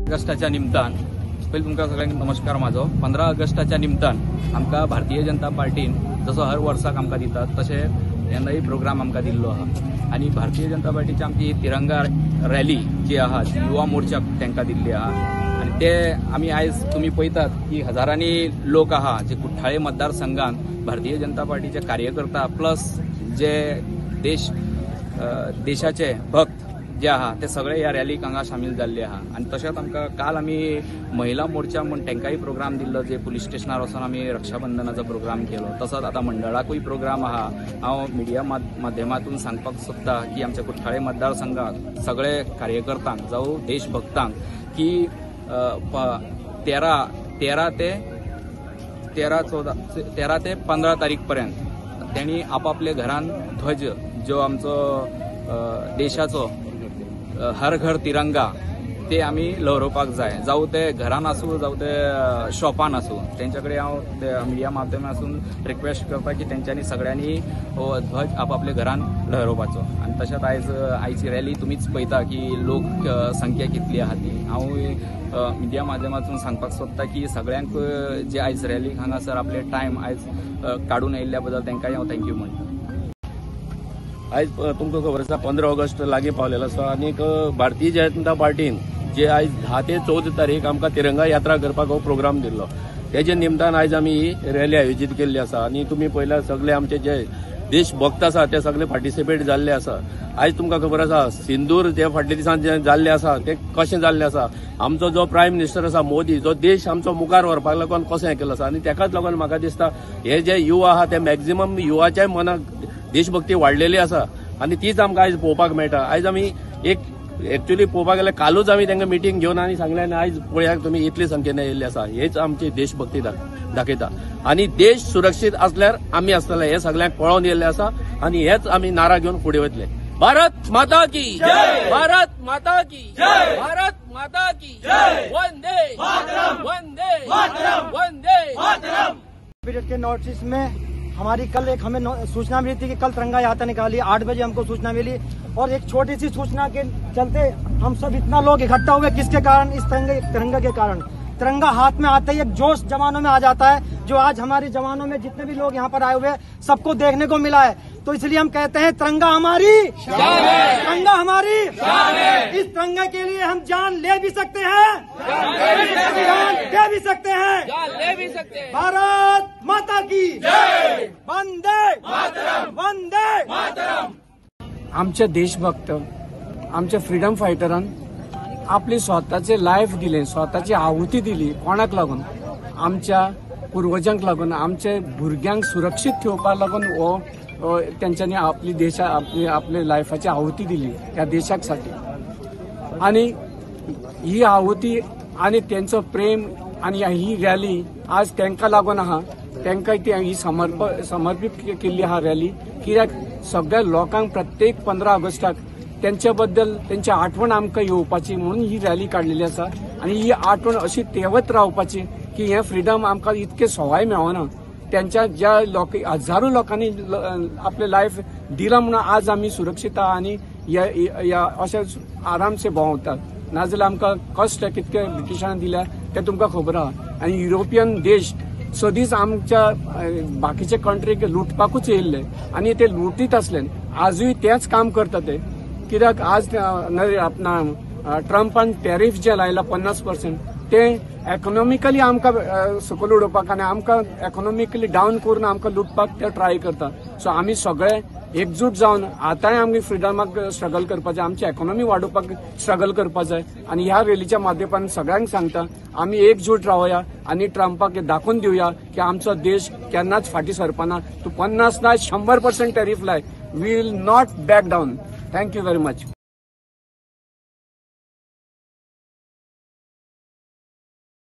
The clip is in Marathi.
ऑगस्टाच्या निमतान पहिले तुमकां सगळ्यांक नमस्कार म्हाजो। 15 ऑगस्टाच्या निमतान आमकां भारतीय जनता पार्टीन जसो हर वर्साक आमकां दितात तशे यंदाही प्रोग्राम आमकां दिल्लो आहा आणि भारतीय जनता पार्टीची आमची तिरंगा रॅली जी आहा युवा मोर्चा तांकां दिल्ली आहा आणि ते आमी आयज तुम्ही पळयतात की हजारांनी लोक आहा जे कुठ्ठाळे मतदारसंघात भारतीय जनता पार्टीचे कार्यकर्ता प्लस जे देशाचे भक्त जे आहा ते सगळे ह्या रॅलीक हांगा सामील जाल्ले आहा। आणि तशेंच आमकां काल आमी महिला मोर्चा म्हूण तांकांय प्रोग्राम दिल्लो जे पुलीस स्टेशनार वचून आमी रक्षाबंधनाचो प्रोग्राम केलो। तसोच आता मंडळाकूय प्रोग्राम आहा। हांव मिडिया माध्यमातून सांगपाक सोदतां की आमच्या कुठ्ठाळे मतदारसंघात सगळे कार्यकर्त्यांक जावं देशभक्तांक की 13 ते 15 तारीख पर्यंत त्यांनी आपापले घरान ध्वज जो आमचो देशाचो हर घर तिरंगा ते आमी लहरोवपाक जाय, जावं ते घरान आसूं जावं ते शॉपान आसूं। तेंच्याकडे हांव मिडिया माध्यमातून रिक्वेस्ट करता की तेंच्यांनी सगळ्यांनी हो ध्वज आपापले घरान लहरोवपाचो। आणि तशेंच आयची रॅली तुमीच पळयता की लोक संख्या कितली आहा ती। हांव मिडिया माध्यमातून सांगपाक सोदता की सगळ्यांक जे आयज रॅलीक हांगासर आपले टायम आयज काडून येयल्ल्या बद्दल तांकांय हांव थँक्यू म्हणटा। आज तुमकां खबर आसा 15 ऑगस्ट लागीं पावलेलो आसा आणि भारतीय जनता पार्टीन जे आज 10 ते 14 तारीख आमकां तिरंगा यात्रा करपाक हो प्रोग्राम दिल्लो। तेजे निमतान आज आमी ही रॅली आयोजीत केल्ली आसा आणि तुम्ही पळयला सगळे आमचे जे देशभक्त आसा ते सगळे पार्टिसिपेट जाल्ले आसा। आज तुमकां खबर आसा सिंदूर जे फाटल्या दिसांत जे जाल्ले आसा ते कशें जाल्ले आसा। आमचो जो प्रायम मिनिस्टर आसा मोदी जो देश आमचो मुखार व्हरपाक लागून कशें केलो आसा आणि तेकाच लागून म्हाका दिसता हे जे युवा आहा ते मॅक्झिमम युवाच्या मनाक देशभक्ती वाडलेली आसा आणि तीच आमकां आयज पळोवपाक मेळटा। आयज आमी एक एक्चुअली पळोवपाक गेल्यार कालूच आमी तांकां मिटींग घेवन आनी सांगलें आनी आयज पळयात तुमी इतले संख्येन येयल्ले आसा। हेच आमची देशभक्ती दाखयता आणि देश सुरक्षीत असल्यार आमी आसतले हे सगळ्यांक कळोवन येयल्ले आसा आणि हेच आमी नारा घेवन फुडें वतले। भारत माता की जय, भारत माता की जय, भारत माता की जय, वंदे मातरम, वंदे मातरम, वंदे मातरम। पीरियड के नोटिस में हमारी कल एक हमें सूचना मिली थी कि कल तिरंगा यात्रा निकाली। 8 बजे हमको सूचना मिली और एक छोटी सी सूचना के चलते हम सब इतना लोग इकट्ठा हुए। किसके कारण? इस तिरंगा के कारण। तिरंगा हाथ में आते ही एक जोश जवानों में आ जाता है जो आज हमारे जवानों में जितने भी लोग यहाँ पर आए हुए हैं सबको देखने को मिला है। तो इसलिए हम कहते हैं तिरंगा हमारी शान है, तिरंगा हमारी शान है। इस तिरंगा के लिए हम जान ले भी सकते हैं, जान दे भी सकते हैं। भारत माता की जय, वंदे मातरम, वंदे मातरम। आमचे देशभक्त आमच्या फ्रीडम फायटरान आपली स्वतःचे लाईफ दिले, स्वतःची आहुती दिली। कोणाक लागून? आमच्या पूर्वजांक लागून, आमचे भुरग्यांक सुरक्षित ठेवपाक लागून हो त्यांच्यानी आपली लायफाची आहुती दिली त्या देशासाठी। आणि ही आहुती आणि त्यांचं प्रेम आणि ही रॅली आज त्यांका लागून आहा। त्यांका ही समर्पित केली हा रॅली कित्याक सगळ्या लोकांक प्रत्येक 15 ऑगस्टाक त्यांच्याबद्दल त्यांची आठवण आमकां येवपाची म्हणून ही रॅली काढलेली आसा। आणि ही आठवण अशी तेवत रावपाची की हे फ्रीडम आमकां इतके सवाय मेळना। त्यांच्या ज्या हजारो लोकांनी आपले लाईफ दिला म्हणून आज आम्ही सुरक्षित आहा आणि अशे आरामसे भोंवतात। नाजाल्यार आमकां कष्ट कितके ब्रिटिशांनी दिल्या ते तुमकां खबर आहा। आणि युरोपियन देश सदींच आमच्या बाकीचे कंट्रीक लुटपाकूच येयल्ले आणि ते लुटीत असले। आजूय तेच काम करता ते कित्याक आज ट्रम्पान टॅरिफ जे लायला 50% ते इकॉनॉमिकली आमकां सकयल उडोवपाक आनी आमकां इकॉनॉमिकली डावन करून आमकां लुटपाक ते ट्राय करता। सो आमी सगळे एकजूट जावन आतांय आमी फ्रिडमाक स्ट्रगल करपाचें, आमची इकॉनॉमी वाडोवपाक स्ट्रगल करपाक जाय। आणि ह्या रॅलीच्या माध्यमातून सगळ्यांक सांगता आमी एकजूट रावया आणि ट्रम्पाक दाखोवन दिवया की आमचो देश केन्नाच फाटी सरपाना। तूं 50 ना 100% टॅरिफ लाय, we will not back down. Thank you very much.